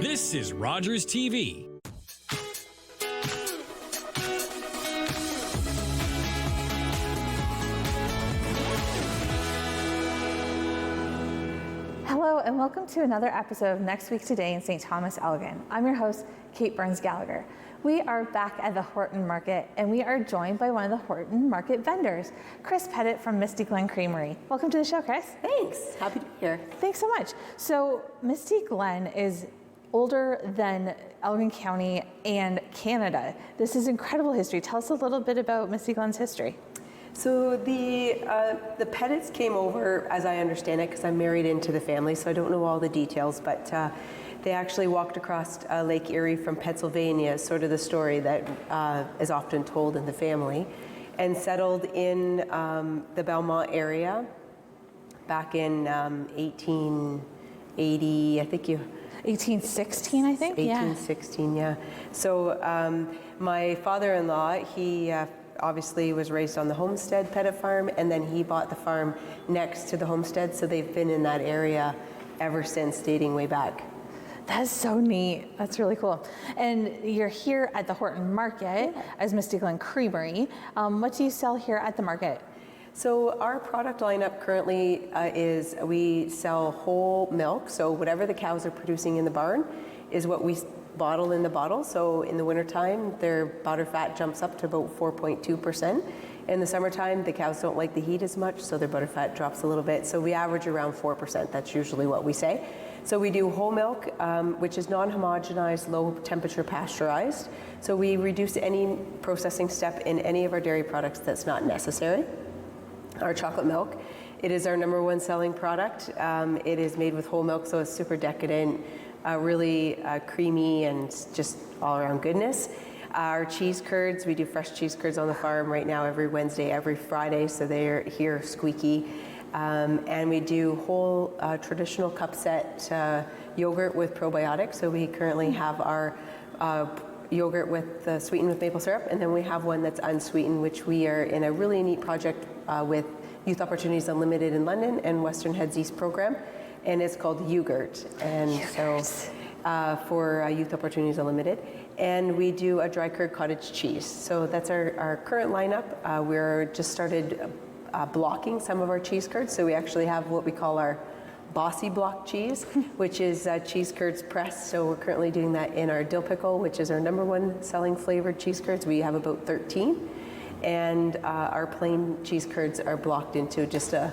This is Rogers TV. Hello and welcome to another episode of Next Week Today in St. Thomas, Elgin. I'm your host, Kate Burns-Gallagher. We are back at the Horton Market and we are joined by one of the Horton Market vendors, Chris Pettit from Mistyglen Creamery. Welcome to the show, Chris. Thanks, happy to be here. Thanks so much. So Mistyglen is older than Elgin County and Canada. This is incredible history. Tell us a little bit about Mistyglen's history. So the Pettits came over, as I understand it, because I'm married into the family, so I don't know all the details, but they actually walked across Lake Erie from Pennsylvania, is sort of the story that is often told in the family, and settled in the Belmont area back in 1880, I think 1816, I think? 1816, yeah. So my father-in-law, he obviously was raised on the Homestead Pettit Farm, and then he bought the farm next to the homestead, so they've been in that area ever since, dating way back. That's so neat. That's really cool. And you're here at the Horton Market as Mistyglen Creamery. What do you sell here at the market? So our product lineup currently is we sell whole milk, so whatever the cows are producing in the barn is what we bottle in the bottle. So in the wintertime, their butter fat jumps up to about 4.2%. In the summertime, the cows don't like the heat as much, so their butter fat drops a little bit. So we average around 4%. That's usually what we say. So we do whole milk, which is non-homogenized, low temperature pasteurized. So we reduce any processing step in any of our dairy products that's not necessary. Our chocolate milk, it is our #1 selling product. It is made with whole milk, so it's super decadent, really creamy and just all around goodness. Our cheese curds, we do fresh cheese curds on the farm right now every Wednesday, every Friday, so they're here squeaky. And we do whole traditional cup set yogurt with probiotics. So we currently have our yogurt with sweetened with maple syrup, and then we have one that's unsweetened, which we are in a really neat project with Youth Opportunities Unlimited in London and Western Heads East program, and it's called Yougurt. And so for Youth Opportunities Unlimited. And we do a dry curd cottage cheese. So that's our current lineup. We're just started blocking some of our cheese curds. So we actually have what we call our bossy block cheese, which is cheese curds pressed. So we're currently doing that in our dill pickle, which is our #1 selling flavored cheese curds. We have about 13. And our plain cheese curds are blocked into just a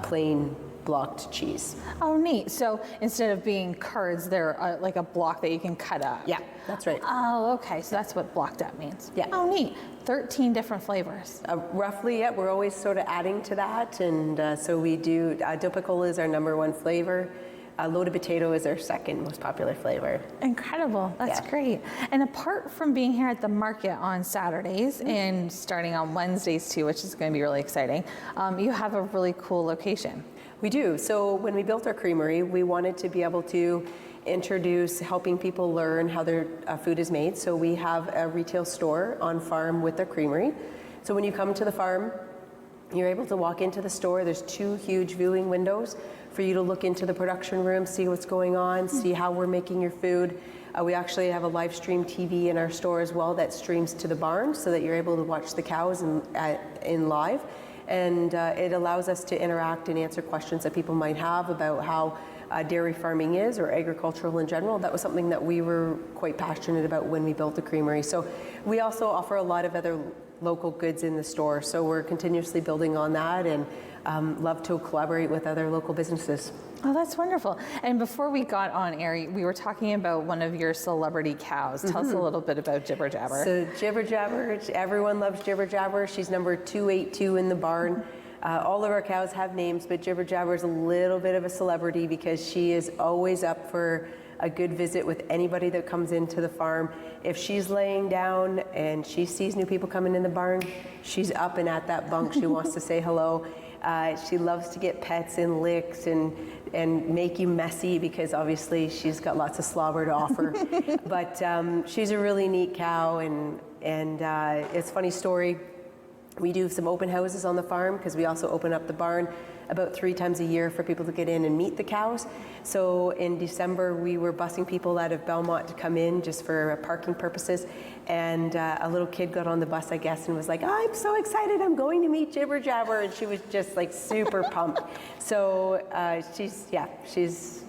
plain blocked cheese. Oh, neat. So instead of being curds, they're like a block that you can cut up. Yeah, that's right. Oh, okay. So that's what blocked up means. Yeah. Oh, neat. 13 different flavors. Roughly, yeah. We're always sort of adding to that. And so we do, dill pickle is our #1 flavor. Loaded potato is our second most popular flavor. Incredible. That's great. And apart from being here at the market on Saturdays and starting on Wednesdays too, which is going to be really exciting, you have a really cool location. We do. So when we built our creamery, we wanted to be able to introduce helping people learn how their food is made. So we have a retail store on farm with our creamery. So when you come to the farm, you're able to walk into the store. There's 2 huge viewing windows for you to look into the production room, see what's going on, see how we're making your food. We actually have a live stream TV in our store as well that streams to the barn so that you're able to watch the cows in live. And it allows us to interact and answer questions that people might have about how dairy farming is or agricultural in general. That was something that we were quite passionate about when we built the creamery. So we also offer a lot of other local goods in the store. So we're continuously building on that and love to collaborate with other local businesses. Oh, that's wonderful. And before we got on air, we were talking about one of your celebrity cows. Tell us a little bit about Jibber Jabber. So Jibber Jabber, everyone loves Jibber Jabber. She's number 282 in the barn. All of our cows have names, but Jibber Jabber is a little bit of a celebrity because she is always up for a good visit with anybody that comes into the farm. If she's laying down and she sees new people coming in the barn, she's up and at that bunk. She wants to say hello. She loves to get pets and licks and make you messy because obviously she's got lots of slobber to offer. But she's a really neat cow, and it's a funny story. We do some open houses on the farm because we also open up the barn about 3 times a year for people to get in and meet the cows. So in December, we were busing people out of Belmont to come in just for parking purposes. And a little kid got on the bus, I guess, and was like, I'm so excited, I'm going to meet Jibber Jabber. And she was just like super pumped. So she's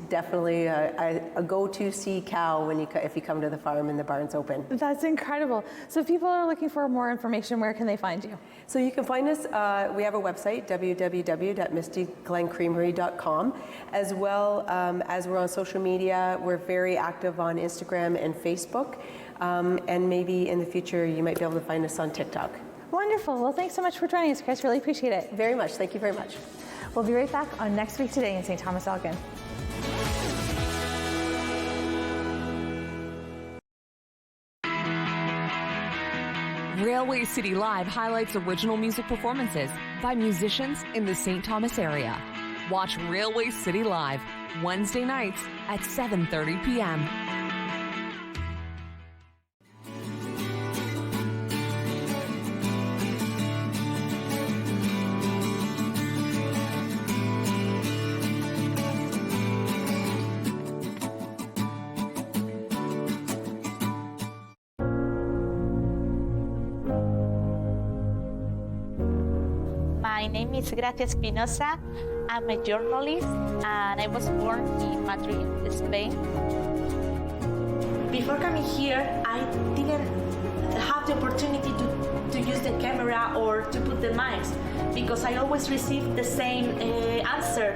definitely a go-to see cow if you come to the farm and the barn's open. That's incredible. So if people are looking for more information, where can they find you? So you can find us, we have a website, www.mistyglencreamery.com, as well as we're on social media. We're very active on Instagram and Facebook, and maybe in the future you might be able to find us on TikTok. Wonderful. Well, thanks so much for joining us, Chris. Really appreciate it. Very much. Thank you very much. We'll be right back on Next Week Today in St. Thomas Elgin. Railway City Live highlights original music performances by musicians in the St. Thomas area. Watch Railway City Live Wednesday nights at 7:30 p.m. My name is Gracia Espinosa. I'm a journalist and I was born in Madrid, Spain. Before coming here, I didn't have the opportunity to use the camera or to put the mics because I always received the same answer,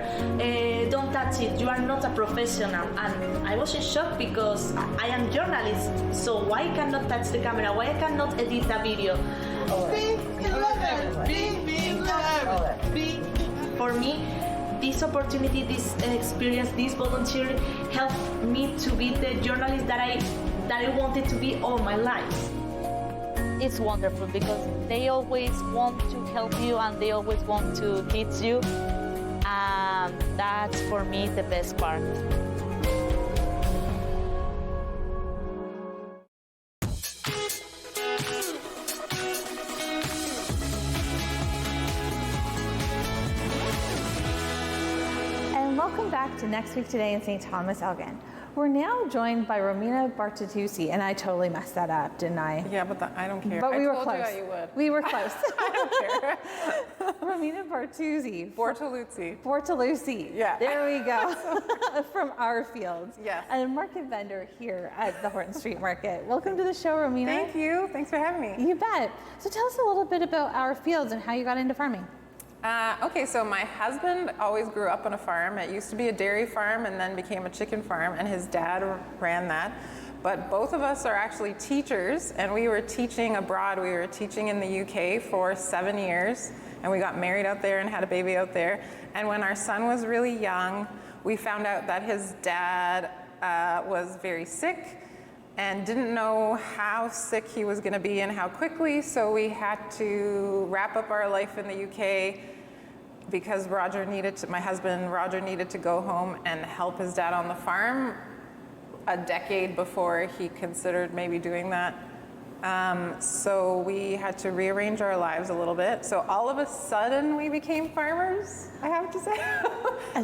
don't touch it, you are not a professional. And I was in shock because I am a journalist, so why I cannot touch the camera, why I cannot edit the video? For me, this opportunity, this experience, this volunteering helped me to be the journalist that I wanted to be all my life. It's wonderful because they always want to help you and they always want to teach you, and that's for me the best part. Welcome back to Next Week Today in St. Thomas Elgin. We're now joined by Romina Bartatusi, and I totally messed that up, didn't I? Yeah, but I don't care. But we were told close. You that you would. We were close. I don't care. Romina Bartatusi. Bortoluzzi. Yeah. There we go. From our fields. Yes. And a market vendor here at the Horton Street Market. Welcome to the show, Romina. Thank you. Thanks for having me. You bet. So tell us a little bit about our fields and how you got into farming. Okay, so my husband always grew up on a farm. It used to be a dairy farm and then became a chicken farm, and his dad ran that. But both of us are actually teachers, and we were teaching abroad. We were teaching in the UK for 7 years, and we got married out there and had a baby out there. And when our son was really young, we found out that his dad was very sick and didn't know how sick he was going to be and how quickly, so we had to wrap up our life in the UK because my husband Roger needed to go home and help his dad on the farm a decade before he considered maybe doing that. So we had to rearrange our lives a little bit. So all of a sudden we became farmers, I have to say.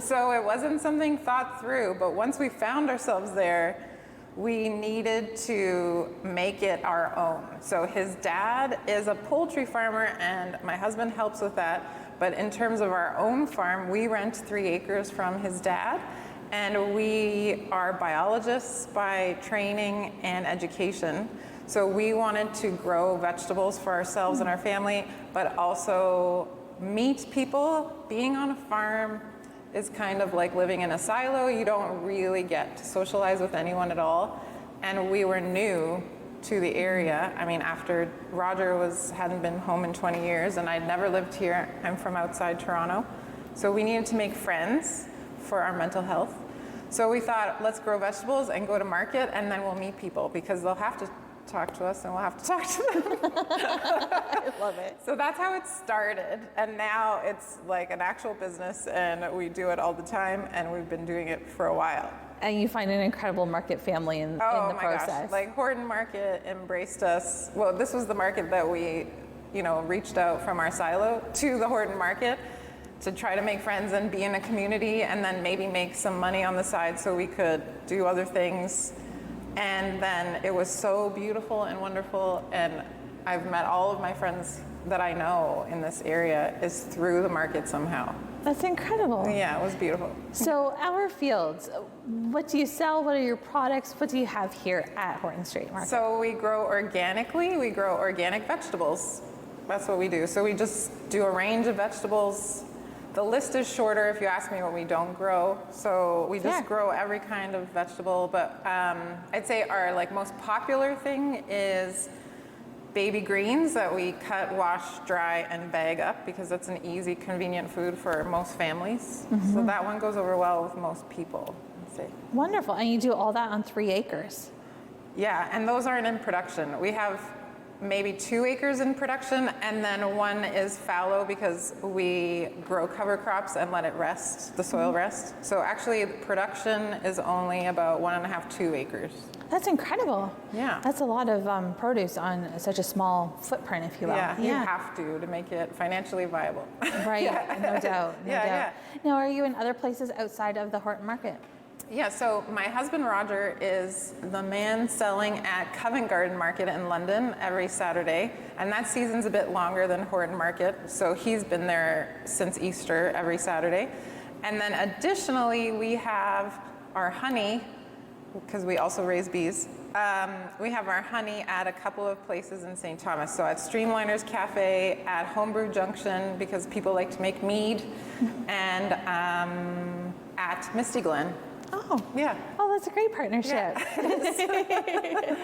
So it wasn't something thought through, but once we found ourselves there, we needed to make it our own. So his dad is a poultry farmer and my husband helps with that. But in terms of our own farm, we rent 3 acres from his dad, and we are biologists by training and education. So we wanted to grow vegetables for ourselves and our family, but also meet people. Being on a farm is kind of like living in a silo. You don't really get to socialize with anyone at all. And we were new to the area. I mean, after Roger hadn't been home in 20 years and I'd never lived here. I'm from outside Toronto. So we needed to make friends for our mental health. So we thought, let's grow vegetables and go to market, and then we'll meet people because they'll have to talk to us and we'll have to talk to them. I love it. So that's how it started. And now it's like an actual business and we do it all the time, and we've been doing it for a while. And you find an incredible market family in the process. Gosh. Like Horton Market embraced us. Well, this was the market that we, reached out from our silo to the Horton Market. to try to make friends and be in a community, and then maybe make some money on the side so we could do other things. And then it was so beautiful and wonderful, and I've met all of my friends that I know in this area is through the market somehow. That's incredible. Yeah, it was beautiful. So Our Fields, what do you sell? What are your products? What do you have here at Horton Street Market? So we grow organically. We grow organic vegetables. That's what we do. So we just do a range of vegetables. The list is shorter if you ask me what we don't grow. So we just grow every kind of vegetable. But I'd say our most popular thing is baby greens that we cut, wash, dry, and bag up because it's an easy, convenient food for most families. So that one goes over well with most people, I'd say. Wonderful. And you do all that on 3 acres. Yeah, and those aren't in production. We have maybe 2 acres in production, and then 1 is fallow because we grow cover crops and let it rest, the soil rest. So actually, production is only about 1.5, 2 acres. That's incredible. Yeah. That's a lot of produce on such a small footprint, if you will. Yeah, you have to make it financially viable. Right, no doubt, no doubt. Yeah. Now, are you in other places outside of the Horton Market? Yeah, so my husband Roger is the man selling at Covent Garden Market in London every Saturday, and that season's a bit longer than Horton Market, so he's been there since Easter every Saturday. And then additionally, we have our honey, because we also raise bees. We have our honey at a couple of places in St. Thomas. So at Streamliners Cafe, at Homebrew Junction, because people like to make mead, and at Mistyglen. Oh, yeah. Oh, that's a great partnership. Yeah.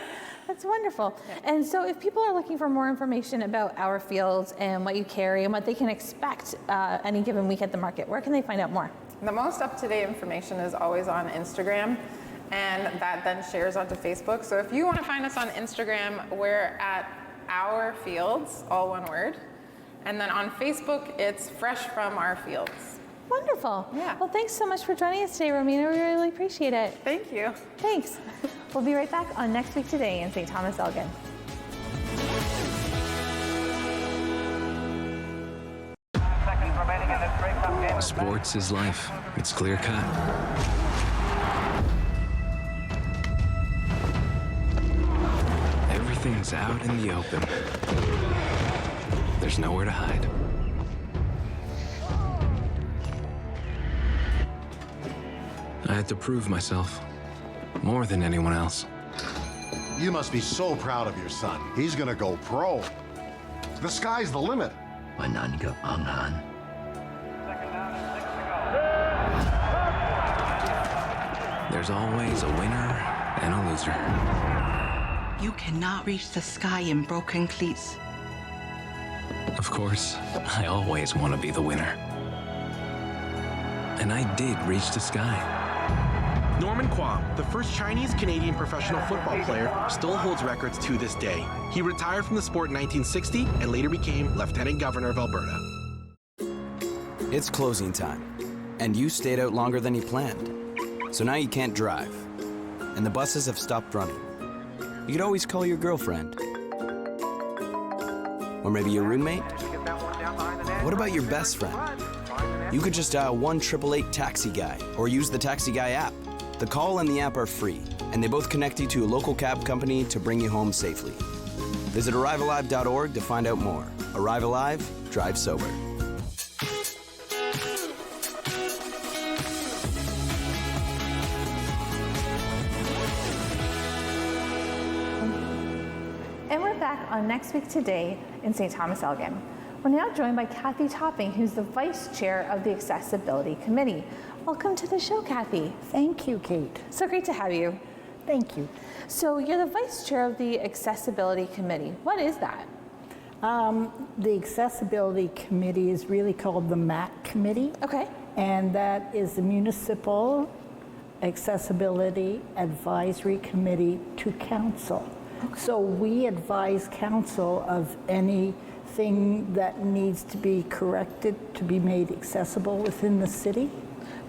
That's wonderful. Yeah. And so if people are looking for more information about Our Fields and what you carry and what they can expect any given week at the market, where can they find out more? The most up-to-date information is always on Instagram, and that then shares onto Facebook. So if you want to find us on Instagram, we're at Our Fields, all one word. And then on Facebook, it's Fresh from Our Fields. Wonderful. Yeah. Well, thanks so much for joining us today, Romina. We really appreciate it. Thank you. Thanks. We'll be right back on Next Week Today in St. Thomas Elgin. Sports is life. It's clear cut. Everything's out in the open. There's nowhere to hide. I had to prove myself more than anyone else. You must be so proud of your son. He's gonna go pro. The sky's the limit. There's always a winner and a loser. You cannot reach the sky in broken cleats. Of course, I always want to be the winner. And I did reach the sky. Norman Kwam, the first Chinese-Canadian professional football player, still holds records to this day. He retired from the sport in 1960 and later became Lieutenant Governor of Alberta. It's closing time, and you stayed out longer than you planned. So now you can't drive, and the buses have stopped running. You could always call your girlfriend. Or maybe your roommate? What about your best friend? You could just dial 1-888-TAXI-GUY or use the Taxi Guy app. The call and the app are free, and they both connect you to a local cab company to bring you home safely. Visit ArriveAlive.org to find out more. Arrive Alive, drive sober. And we're back on Next Week Today in St. Thomas Elgin. We're now joined by Kathy Topping, who's the Vice Chair of the Accessibility Committee. Welcome to the show, Kathy. Thank you, Kate. So great to have you. Thank you. So you're the Vice Chair of the Accessibility Committee. What is that? The Accessibility Committee is really called the MAC Committee. Okay. And that is the Municipal Accessibility Advisory Committee to Council. Okay. So we advise Council of anything that needs to be corrected to be made accessible within the city.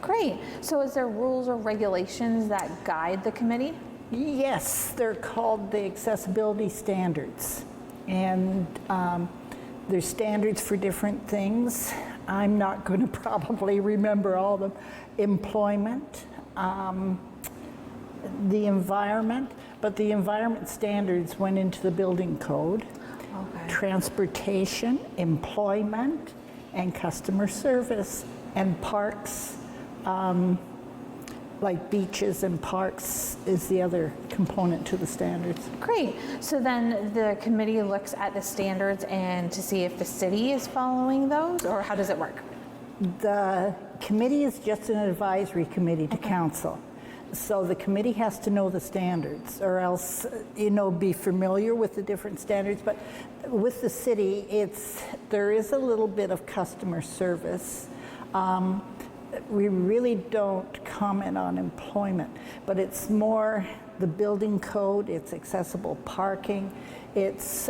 Great. So is there rules or regulations that guide the committee? Yes, they're called the accessibility standards. And there's standards for different things. I'm not going to probably remember all of them. Employment, the environment, but the environment standards went into the building code. Okay. Transportation, employment, and customer service, and parks, like beaches and parks is the other component to the standards. Great. So then the committee looks at the standards and to see if the city is following those, or how does it work? The committee is just an advisory committee to council. So the committee has to know the standards, or else, be familiar with the different standards. But with the city, there is a little bit of customer service. We really don't comment on employment, but it's more the building code, it's accessible parking, it's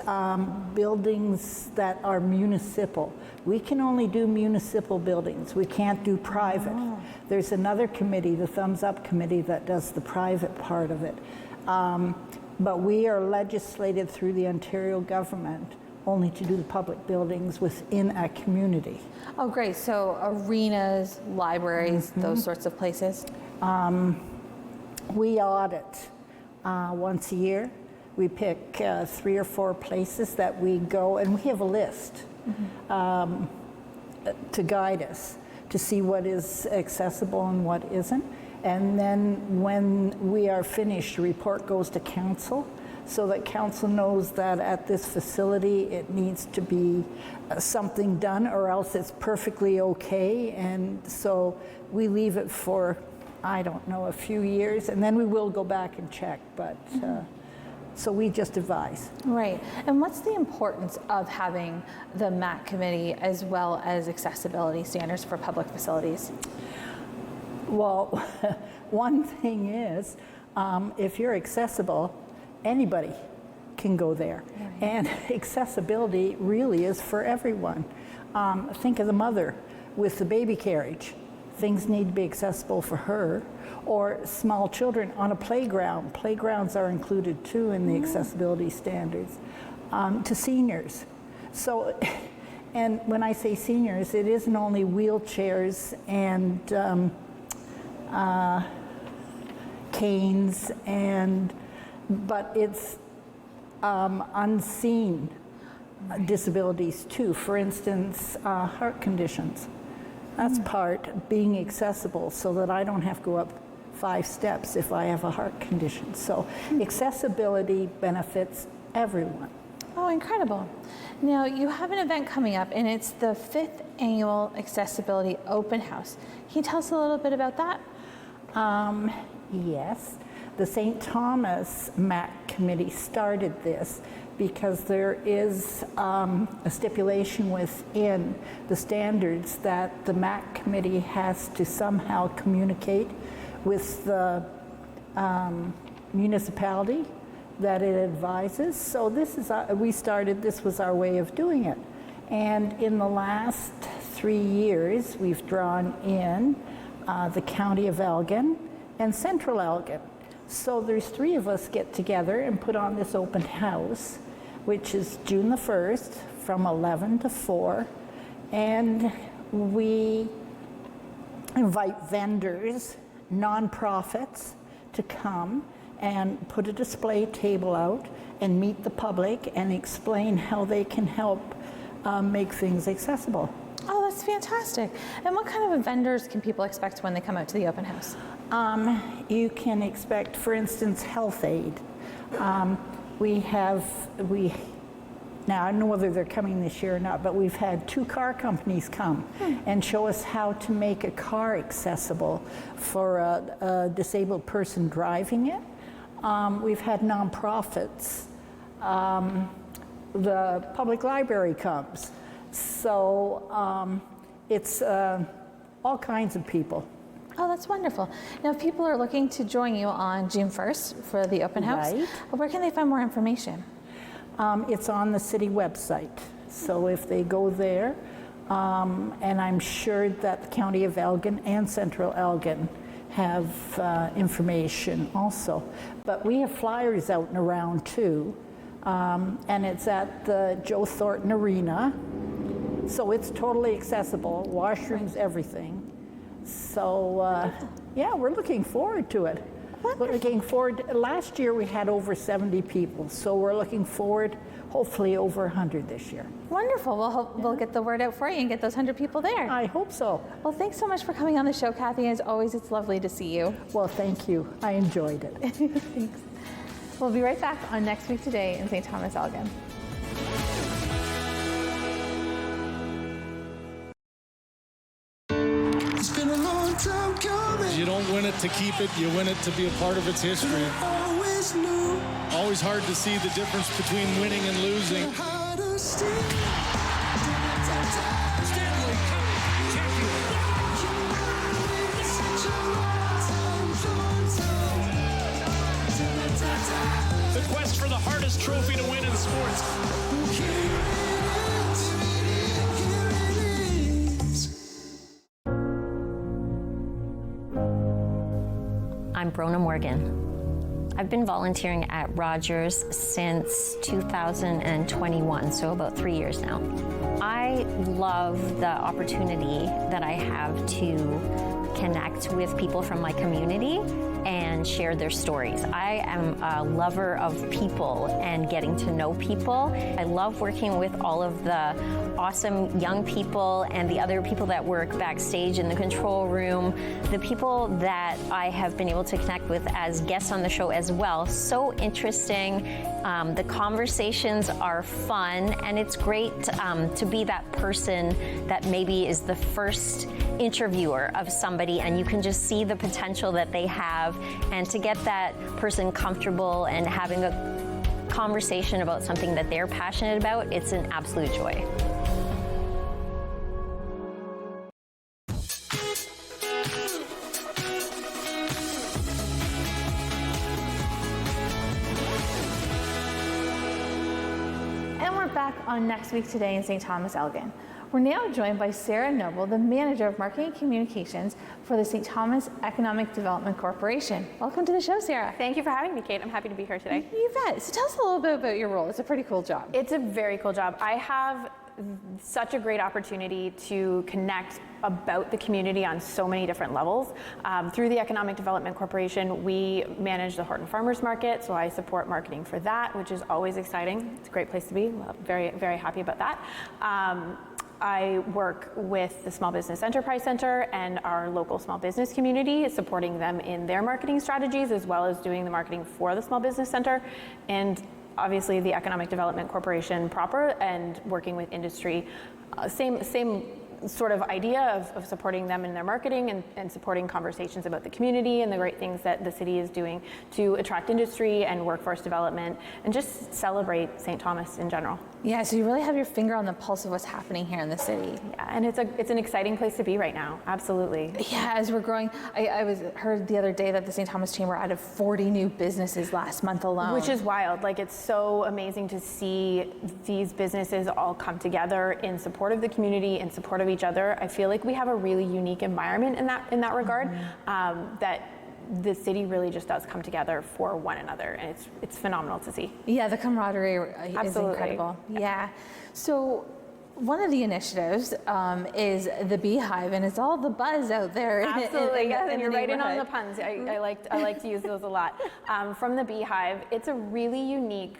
buildings that are municipal. We can only do municipal buildings. We can't do private. Oh. There's another committee, the Thumbs Up Committee, that does the private part of it. But we are legislated through the Ontario government only to do the public buildings within a community. Oh, great. So arenas, libraries, those sorts of places? We audit once a year. We pick 3 or 4 places that we go, and we have a list to guide us to see what is accessible and what isn't. And then when we are finished, a report goes to council, so that council knows that at this facility it needs to be something done, or else it's perfectly okay. And so we leave it for, I don't know, a few years, and then we will go back and check. But so we just advise. Right. And what's the importance of having the MAC committee as well as accessibility standards for public facilities? Well, one thing is, if you're accessible, anybody can go there. Right. And accessibility really is for everyone. Think of the mother with the baby carriage. Things need to be accessible for her. Or small children on a playground. Playgrounds are included too in the accessibility standards. To seniors. So, and when I say seniors, it isn't only wheelchairs and canes, but it's unseen disabilities too. For instance, heart conditions. That's part being accessible, so that I don't have to go up 5 steps if I have a heart condition. So accessibility benefits everyone. Oh, incredible. Now, you have an event coming up, and it's the 5th Annual Accessibility Open House. Can you tell us a little bit about that? Yes. The St. Thomas MAC Committee started this because there is a stipulation within the standards that the MAC Committee has to somehow communicate with the municipality that it advises. So this is, this was our way of doing it. And in the last 3 years, we've drawn in the County of Elgin and Central Elgin. So there's 3 of us get together and put on this open house, which is June the 1st from 11 to 4. And we invite vendors, nonprofits to come and put a display table out and meet the public and explain how they can help make things accessible. Oh, that's fantastic. And what kind of vendors can people expect when they come out to the open house? You can expect, for instance, health aid. Now I don't know whether they're coming this year or not, but we've had 2 car companies come and show us how to make a car accessible for a disabled person driving it. We've had nonprofits. The public library comes. So it's all kinds of people. Oh, that's wonderful. Now, if people are looking to join you on June 1st for the open house, where can they find more information? It's on the city website. So if they go there, and I'm sure that the County of Elgin and Central Elgin have information also. But we have flyers out and around too. And it's at the Joe Thornton Arena. So it's totally accessible, washrooms, everything. So yeah, we're looking forward to it. We're looking forward. Last year we had over 70 people, so we're looking forward, hopefully over 100 this year. Wonderful. We'll get the word out for you and get those 100 people there. I hope so. Well, thanks so much for coming on the show, Kathy. As always, it's lovely to see you. Well, thank you. I enjoyed it. Thanks. We'll be right back on Next Week Today in St. Thomas Elgin. It's been a long time coming. You don't win it to keep it, you win it to be a part of its history. Always knew. Always hard to see the difference between winning and losing. The quest for the hardest trophy to win in sports. I'm Brona Morgan. I've been volunteering at Rogers since 2021, so about 3 years now. I love the opportunity that I have to connect with people from my community and share their stories. I am a lover of people and getting to know people. I love working with all of the awesome young people and the other people that work backstage in the control room, the people that I have been able to connect with as guests on the show as well. So interesting. The conversations are fun, and it's great to be that person that maybe is the first interviewer of somebody, and you can just see the potential that they have, and to get that person comfortable and having a conversation about something that they're passionate about, it's an absolute joy. Back on Next Week Today in St. Thomas Elgin. We're now joined by Sarah Noble, the Manager of Marketing and Communications for the St. Thomas Economic Development Corporation. Welcome to the show, Sarah. Thank you for having me, Kate. I'm happy to be here today. You bet. So tell us a little bit about your role. It's a pretty cool job. It's a very cool job. I have such a great opportunity to connect about the community on so many different levels. Through the Economic Development Corporation, we manage the Horton Farmers Market, so I support marketing for that, which is always exciting. It's a great place to be. Very, very happy about that. I work with the Small Business Enterprise Center and our local small business community, supporting them in their marketing strategies, as well as doing the marketing for the Small Business Center, and obviously the Economic Development Corporation proper, and working with industry. Same sort of idea of supporting them in their marketing and supporting conversations about the community and the great things that the city is doing to attract industry and workforce development and just celebrate St. Thomas in general. Yeah, so you really have your finger on the pulse of what's happening here in the city. Yeah, and it's an exciting place to be right now, absolutely. Yeah, as we're growing, I heard the other day that the St. Thomas Chamber added 40 new businesses last month alone. Which is wild. Like, it's so amazing to see these businesses all come together in support of the community, in support of each other. I feel like we have a really unique environment in that regard, that the city really just does come together for one another, and it's phenomenal to see. Yeah, the camaraderie is incredible. Yeah. So one of the initiatives is the Beehive, and it's all the buzz out there. Absolutely, yes, and you're right in on the puns. I like to use those a lot. From the Beehive, it's a really unique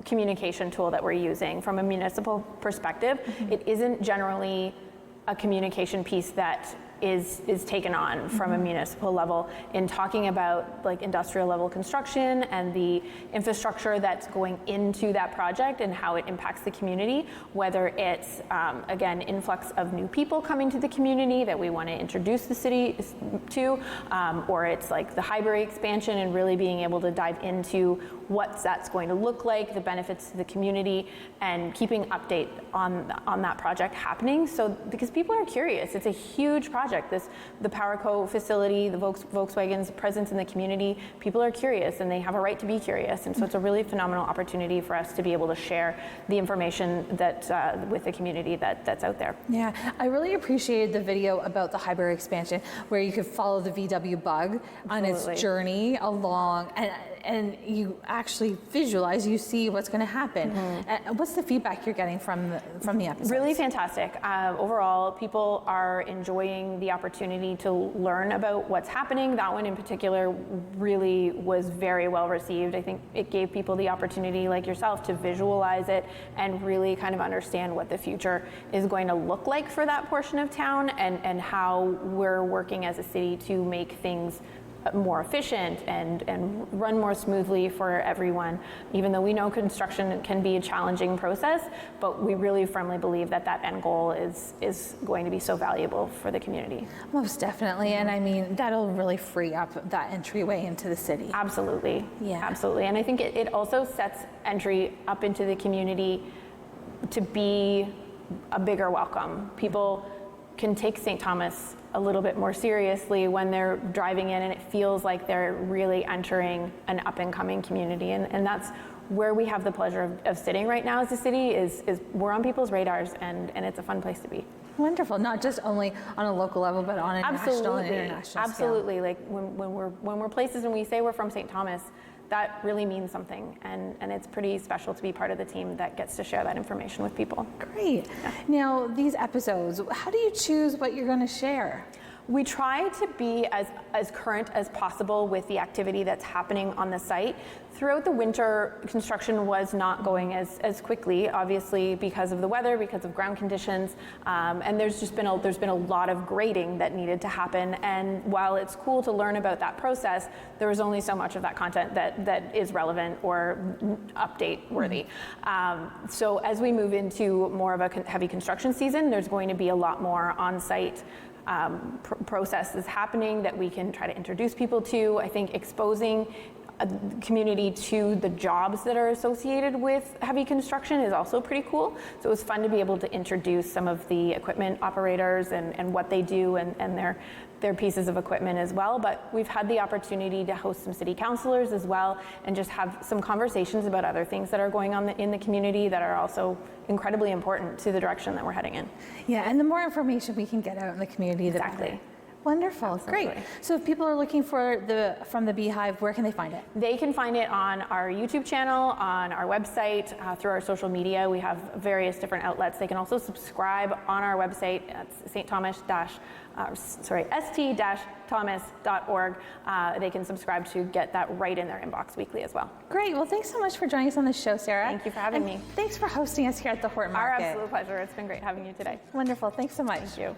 communication tool that we're using from a municipal perspective. It isn't generally a communication piece that is taken on from a municipal level in talking about like industrial level construction and the infrastructure that's going into that project and how it impacts the community, whether it's again influx of new people coming to the community that we want to introduce the city to, or it's like the Highbury expansion and really being able to dive into what that's going to look like, the benefits to the community, and keeping update on that project happening. So because people are curious, it's a huge project. The PowerCo facility, the Volkswagen's presence in the community, people are curious and they have a right to be curious. And so it's a really phenomenal opportunity for us to be able to share the information that with the community that's out there. Yeah, I really appreciated the video about the Highbury expansion where you could follow the VW bug on its journey along. And and you actually visualize, you see what's going to happen. What's the feedback you're getting from the episodes? Really fantastic. Overall, people are enjoying the opportunity to learn about what's happening. That one in particular really was very well received. I think it gave people the opportunity, like yourself, to visualize it and really kind of understand what the future is going to look like for that portion of town, and how we're working as a city to make things more efficient and run more smoothly for everyone. Even though we know construction can be a challenging process, but we really firmly believe that that end goal is going to be so valuable for the community. Most definitely, and I mean, that'll really free up that entryway into the city. Absolutely, yeah. Absolutely. And I think it also sets entry up into the community to be a bigger welcome. People can take St. Thomas a little bit more seriously when they're driving in, and it feels like they're really entering an up-and-coming community. And that's where we have the pleasure of sitting right now as a city, is we're on people's radars, and it's a fun place to be. Wonderful. Not just only on a local level, but on a national and international Absolutely. Like when we're places and we say we're from St. Thomas, that really means something, and it's pretty special to be part of the team that gets to share that information with people. Great. Yeah. Now, these episodes, how do you choose what you're going to share? We try to be as current as possible with the activity that's happening on the site. Throughout the winter, construction was not going as quickly, obviously because of the weather, because of ground conditions, and there's been a lot of grading that needed to happen. And while it's cool to learn about that process, there was only so much of that content that is relevant or update worthy. So as we move into more of a heavy construction season, there's going to be a lot more on-site processes happening that we can try to introduce people to. I think exposing a community to the jobs that are associated with heavy construction is also pretty cool. So it was fun to be able to introduce some of the equipment operators and what they do and their pieces of equipment as well. But we've had the opportunity to host some city councilors as well, and just have some conversations about other things that are going on in the community that are also incredibly important to the direction that we're heading in. Yeah, and the more information we can get out in the community, the better. Wonderful, Absolutely. Great. So if people are looking for from the Beehive, where can they find it? They can find it on our YouTube channel, on our website, through our social media. We have various different outlets. They can also subscribe on our website at st-thomas.org. They can subscribe to get that right in their inbox weekly as well. Great. Well, thanks so much for joining us on the show, Sarah. Thank you for having me. Thanks for hosting us here at the Horton Market. Our absolute pleasure. It's been great having you today. Wonderful. Thanks so much. Thank you.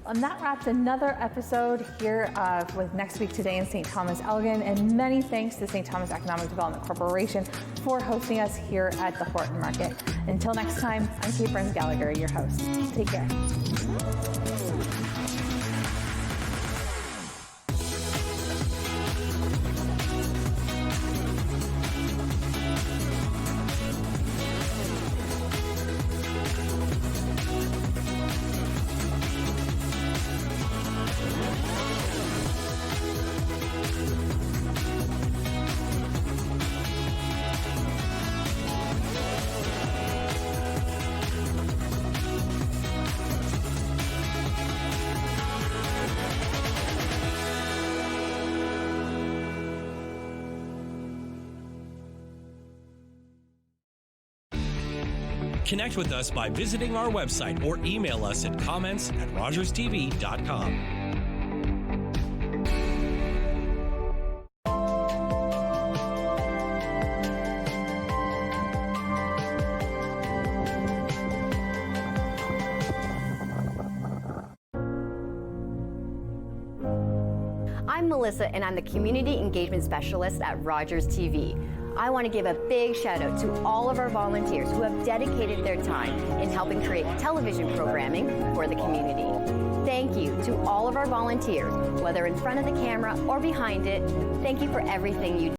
And that wraps another episode here with Next Week Today in St. Thomas Elgin, and many thanks to St. Thomas Economic Development Corporation for hosting us here at the Horton Market. Until next time, I'm Kate Burns-Gallagher, your host. Take care. Connect with us by visiting our website or email us at comments@rogerstv.com. I'm Melissa, and I'm the Community Engagement Specialist at Rogers TV. I want to give a big shout out to all of our volunteers who have dedicated their time in helping create television programming for the community. Thank you to all of our volunteers, whether in front of the camera or behind it. Thank you for everything you do.